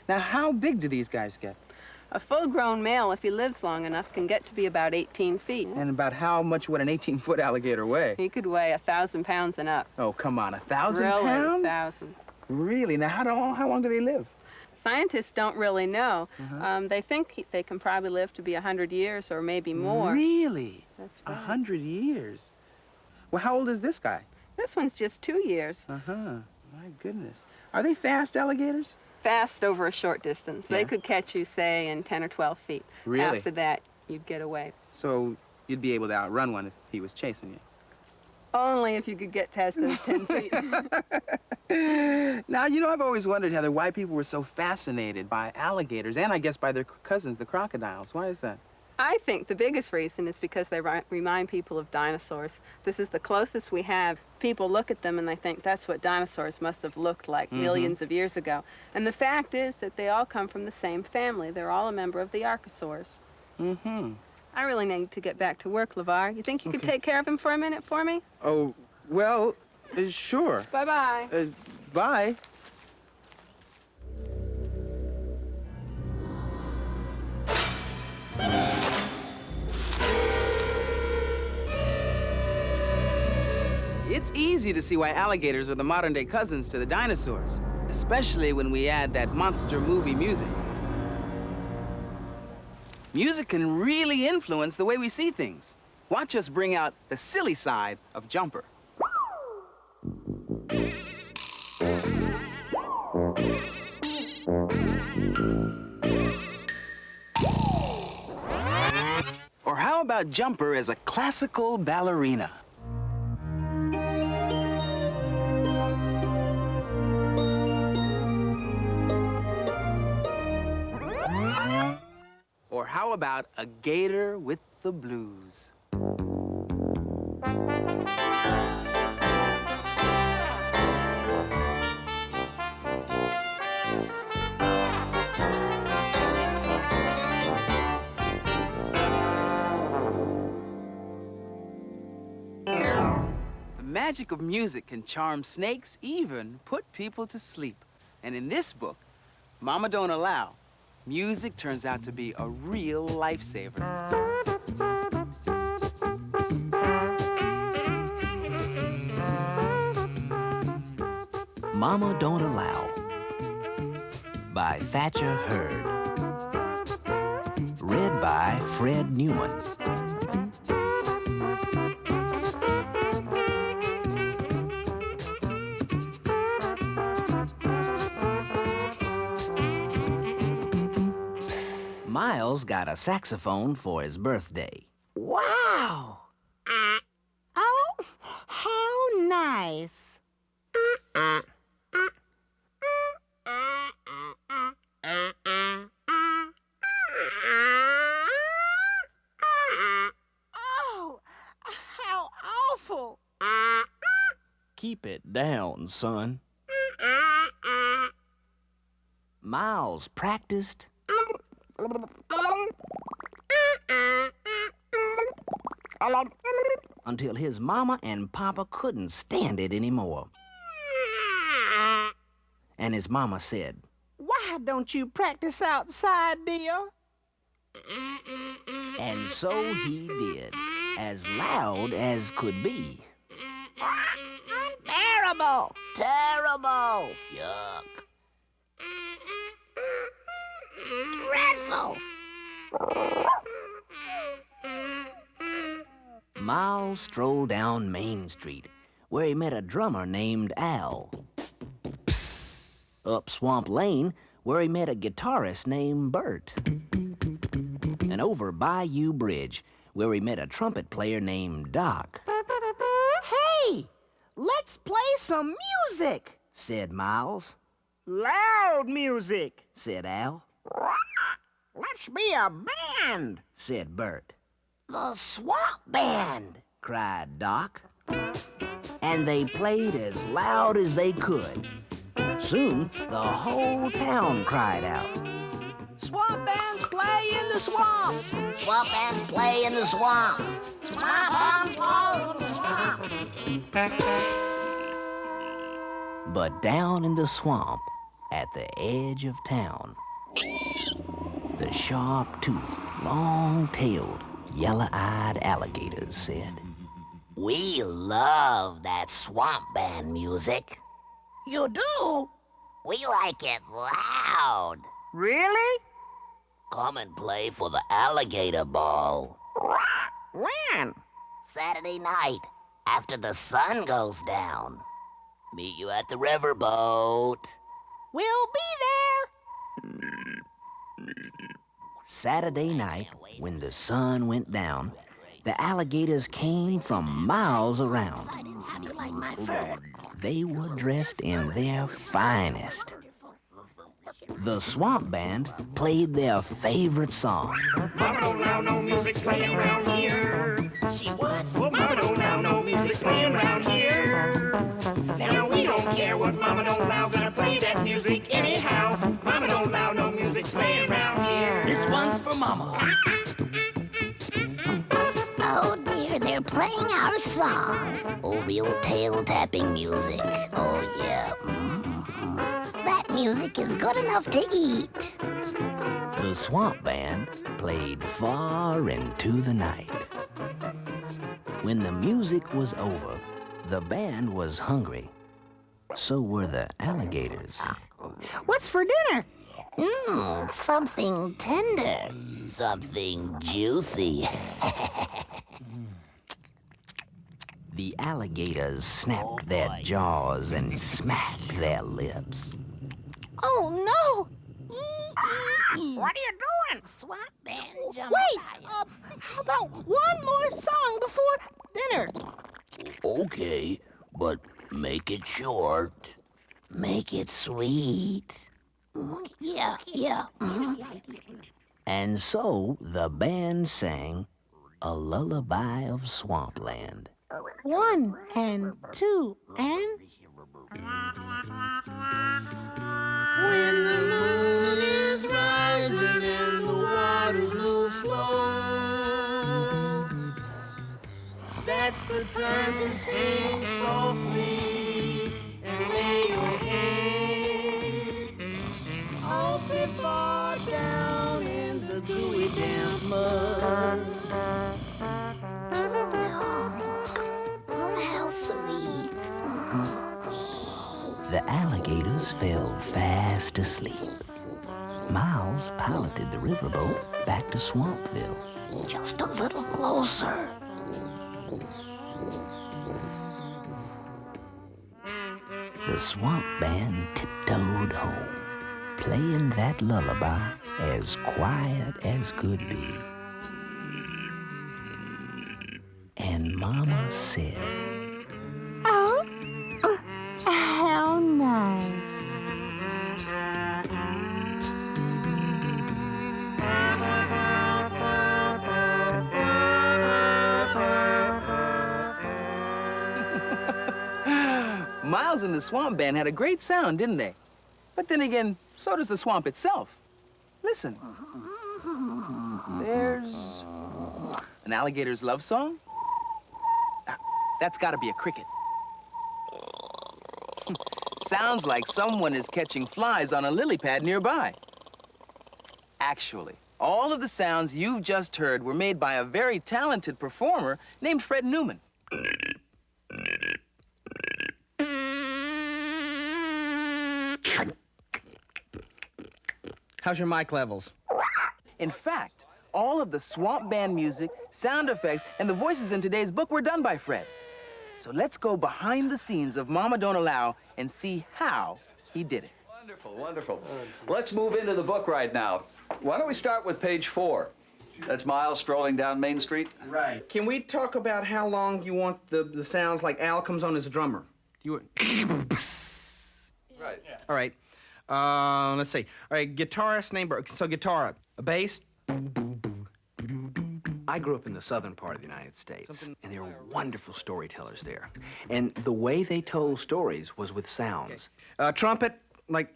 Now, how big do these guys get? A full-grown male, if he lives long enough, can get to be about 18 feet. And about how much would an 18-foot alligator weigh? He could weigh 1,000 pounds and up. Oh, come on, 1,000 really, pounds? 1,000. Really? Now, how long do they live? Scientists don't really know. They think they can probably live to be 100 years or maybe more. Really? That's right. 100 years? Well, how old is this guy? This one's just 2 years. My goodness. Are they fast alligators? Fast over a short distance. Yeah. They could catch you, say, in 10 or 12 feet. Really? After that, you'd get away. So you'd be able to outrun one if he was chasing you? Only if you could get past those 10 feet. Now, you know, I've always wondered, Heather, why people were so fascinated by alligators, and I guess by their cousins, the crocodiles. Why is that? I think the biggest reason is because they remind people of dinosaurs. This is the closest we have. People look at them and they think that's what dinosaurs must have looked like millions of years ago. And the fact is that they all come from the same family. They're all a member of the archosaurs. I really need to get back to work, LeVar. You think you could take care of him for a minute for me? Oh, well, sure. Bye-bye. Bye. It's easy to see why alligators are the modern-day cousins to the dinosaurs, especially when we add that monster movie music. Music can really influence the way we see things. Watch us bring out the silly side of Jumper. Or how about Jumper as a classical ballerina? Or how about a gator with the blues? The magic of music can charm snakes, even put people to sleep. And in this book, Mama Don't Allow, music turns out to be a real lifesaver. Mama Don't Allow by Thacher Hurd. Read by Fred Newman. Miles got a saxophone for his birthday. Wow! Oh, how nice. Oh, how awful. Keep it down, son. Miles practiced until his mama and papa couldn't stand it anymore. And his mama said, Why don't you practice outside, dear? and so he did, as loud as could be. Terrible! Terrible! Yuck! Dreadful! Miles strolled down Main Street, where he met a drummer named Al. Up Swamp Lane, where he met a guitarist named Bert. And over Bayou Bridge, where he met a trumpet player named Doc. Hey, let's play some music, Said Miles. Loud music, Said Al. Let's be a band, Said Bert. the Swamp Band. Cried Doc. And they played as loud as they could. Soon, the whole town cried out. Swamp bands play in the swamp. Swamp bands play in the swamp. Swamp bands play in the swamp. But down in the swamp, at the edge of town, the sharp-toothed, long-tailed, yellow-eyed alligators said, We love that swamp band music. You do? We like it loud. Really? Come and play for the alligator ball. When? Saturday night, after the sun goes down. Meet you at the riverboat. We'll be there. Saturday night, when the sun went down, the alligators came from miles around. How do you like my fur? They were dressed in their finest. The swamp band played their favorite song. Mama don't allow no music playing around here. She what? Well, Mama don't allow no music playing around here. Now we don't care what Mama don't allow, gonna play that music anyhow. Mama don't allow no music playing around here. This one's for Mama. Oh dear, they're playing our song. Oh, real tail-tapping music. Oh yeah. That music is good enough to eat. The swamp band played far into the night. When the music was over, the band was hungry. So were the alligators. What's for dinner? Something tender. Something juicy. The alligators snapped their jaws and smacked their lips. Oh, no. What are you doing? Swamp band. Wait, how about one more song before dinner? Okay, but make it short. Make it sweet. Yeah. And so the band sang a lullaby of swampland. 1 and 2 and... When the moon is rising and the waters move slow, that's the time to sing softly and lay your head awfully far down in the gooey damp mud. How sweet. The alligators fell fast asleep. Miles piloted the riverboat back to Swampville. Just a little closer. The swamp band tiptoed home, playing that lullaby as quiet as could be. And Mama said, Oh, how nice. Miles and the swamp band had a great sound, didn't they? But then again, so does the swamp itself. Listen. There's an alligator's love song. That's got to be a cricket. Sounds like someone is catching flies on a lily pad nearby. Actually, all of the sounds you've just heard were made by a very talented performer named Fred Newman. How's your mic levels? In fact, all of the swamp band music, sound effects, and the voices in today's book were done by Fred. So let's go behind the scenes of Mama Don't Allow and see how he did it. Wonderful, wonderful. Let's move into the book right now. Why don't we start with page 4? That's Miles strolling down Main Street. Right. Can we talk about how long you want the sounds like Al comes on as a drummer? Do you... Right. All right. Let's see. All right, guitarist named... So guitar, a bass. I grew up in the southern part of the United States, and there were wonderful storytellers there. And the way they told stories was with sounds. Trumpet, like...